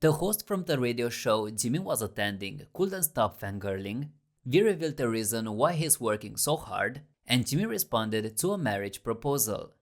The host from the radio show Jimin was attending couldn't stop fangirling. V revealed the reason why he's working so hard, and Jimin responded to a marriage proposal.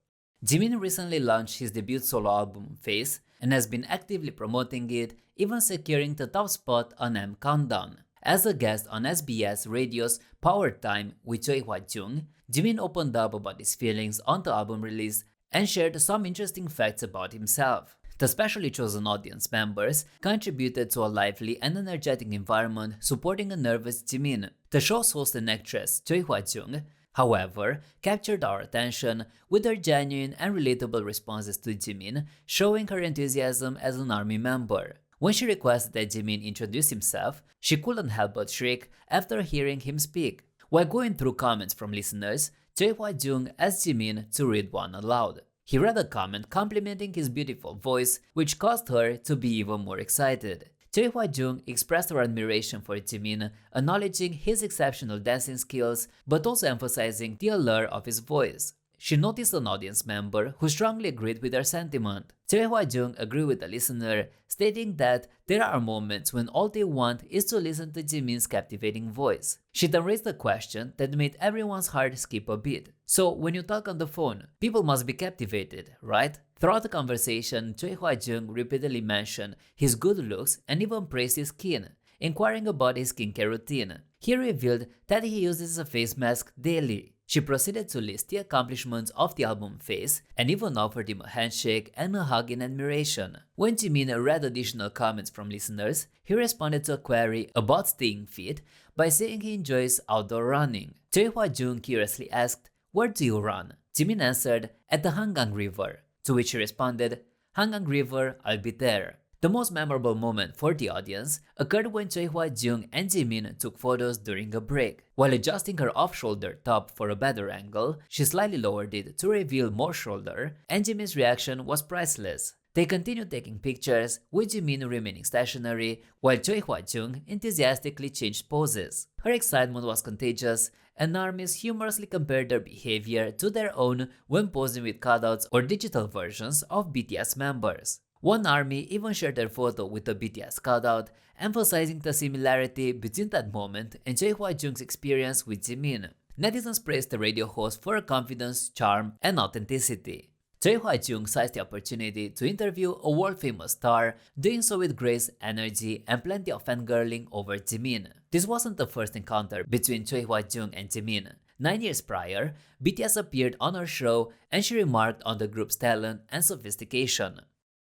Jimin recently launched his debut solo album Face and has been actively promoting it, even securing the top spot on M Countdown. As a guest on SBS Radio's Power Time with Choi Hwa-jung, Jimin opened up about his feelings on the album release and shared some interesting facts about himself. The specially chosen audience members contributed to a lively and energetic environment supporting a nervous Jimin. The show's host and actress Choi Hwa-jung, however, captured our attention with her genuine and relatable responses to Jimin, showing her enthusiasm as an ARMY member. When she requested that Jimin introduce himself, she couldn't help but shriek after hearing him speak. While going through comments from listeners, Choi Hwa-jung asked Jimin to read one aloud. He read a comment complimenting his beautiful voice, which caused her to be even more excited. Choi Hwa-jung expressed her admiration for Jimin, acknowledging his exceptional dancing skills but also emphasizing the allure of his voice. She noticed an audience member who strongly agreed with her sentiment. Choi Hwa-jung agreed with the listener, stating that there are moments when all they want is to listen to Jimin's captivating voice. She then raised a question that made everyone's heart skip a beat. So, when you talk on the phone, people must be captivated, right? Throughout the conversation, Choi Hwa-jung repeatedly mentioned his good looks and even praised his skin, inquiring about his skincare routine. He revealed that he uses a face mask daily. She proceeded to list the accomplishments of the album Face and even offered him a handshake and a hug in admiration. When Jimin read additional comments from listeners, he responded to a query about staying fit by saying he enjoys outdoor running. Choi Hwa-jung curiously asked, "Where do you run?" Jimin answered, "At the Hangang River," to which she responded, "Hangang River, I'll be there." The most memorable moment for the audience occurred when Choi Hwa-jung and Jimin took photos during a break. While adjusting her off-shoulder top for a better angle, she slightly lowered it to reveal more shoulder, and Jimin's reaction was priceless. They continued taking pictures, with Jimin remaining stationary, while Choi Hwa-jung enthusiastically changed poses. Her excitement was contagious, and ARMYs humorously compared their behavior to their own when posing with cutouts or digital versions of BTS members. One ARMY even shared their photo with a BTS cutout, emphasizing the similarity between that moment and Choi Hwa-jung's experience with Jimin. Netizens praised the radio host for her confidence, charm, and authenticity. Choi Hwa-jung seized the opportunity to interview a world-famous star, doing so with grace, energy, and plenty of fangirling over Jimin. This wasn't the first encounter between Choi Hwa-jung and Jimin. 9 years prior, BTS appeared on her show and she remarked on the group's talent and sophistication.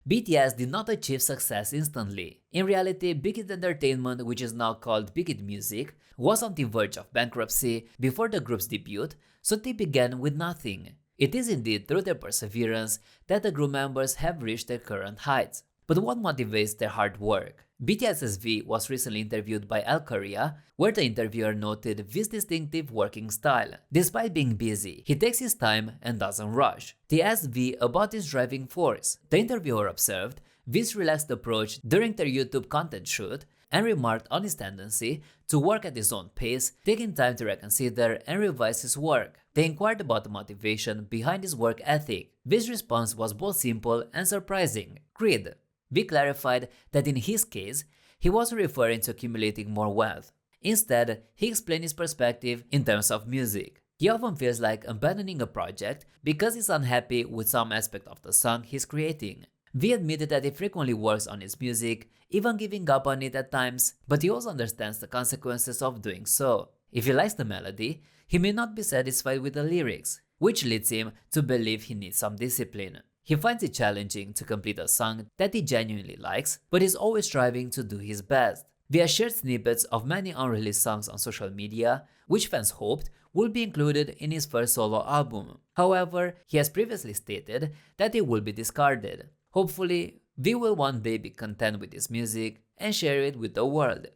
BTS did not achieve success instantly. In reality, Big Hit Entertainment, which is now called Big Hit Music, was on the verge of bankruptcy before the group's debut, so they began with nothing. It is indeed through their perseverance that the group members have reached their current heights. But what motivates their hard work? BTS's V was recently interviewed by Al Korea, where the interviewer noted V's distinctive working style. Despite being busy, he takes his time and doesn't rush. They asked V about his driving force. The interviewer observed V's relaxed approach during their YouTube content shoot and remarked on his tendency to work at his own pace, taking time to reconsider and revise his work. They inquired about the motivation behind his work ethic. V's response was both simple and surprising: greed. V clarified that in his case, he wasn't referring to accumulating more wealth. Instead, he explained his perspective in terms of music. He often feels like abandoning a project because he's unhappy with some aspect of the song he's creating. V admitted that he frequently works on his music, even giving up on it at times, but he also understands the consequences of doing so. If he likes the melody, he may not be satisfied with the lyrics, which leads him to believe he needs some discipline. He finds it challenging to complete a song that he genuinely likes, but is always striving to do his best. We have shared snippets of many unreleased songs on social media, which fans hoped would be included in his first solo album. However, he has previously stated that it will be discarded. Hopefully, we will one day be content with his music and share it with the world.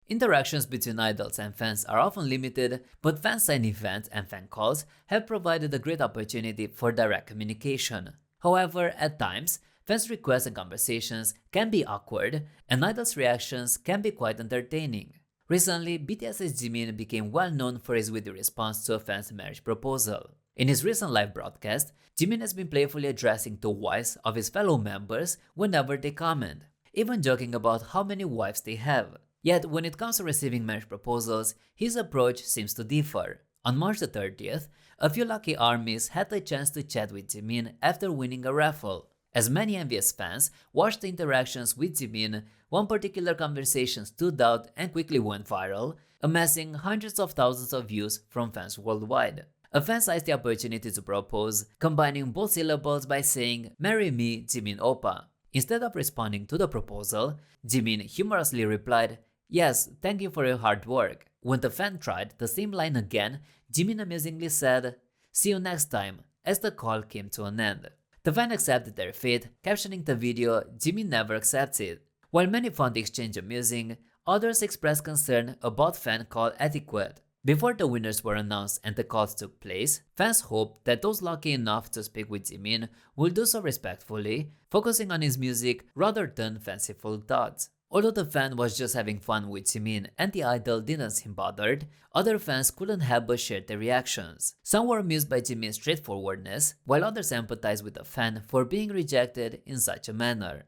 Interactions between idols and fans are often limited, but fan sign events and fan calls have provided a great opportunity for direct communication. However, at times, fans' requests and conversations can be awkward, and idols' reactions can be quite entertaining. Recently, BTS's Jimin became well known for his witty response to a fan's marriage proposal. In his recent live broadcast, Jimin has been playfully addressing the wives of his fellow members whenever they comment. even joking about how many wives they have. Yet, when it comes to receiving marriage proposals, his approach seems to differ. On March the 30th, a few lucky armies had the chance to chat with Jimin after winning a raffle. As many envious fans watched the interactions with Jimin, one particular conversation stood out and quickly went viral, amassing hundreds of thousands of views from fans worldwide. A fan seized the opportunity to propose, combining both syllables by saying, "Marry me, Jimin Oppa." Instead of responding to the proposal, Jimin humorously replied, "Yes, thank you for your hard work." When the fan tried the same line again, Jimin amusingly said, "See you next time," as the call came to an end. The fan accepted their fate, captioning the video, "Jimin never accepts it." While many found the exchange amusing, others expressed concern about fan call etiquette. Before the winners were announced and the calls took place, fans hoped that those lucky enough to speak with Jimin would do so respectfully, focusing on his music rather than fanciful thoughts. Although the fan was just having fun with Jimin and the idol didn't seem bothered, other fans couldn't help but share their reactions. Some were amused by Jimin's straightforwardness, while others empathized with the fan for being rejected in such a manner.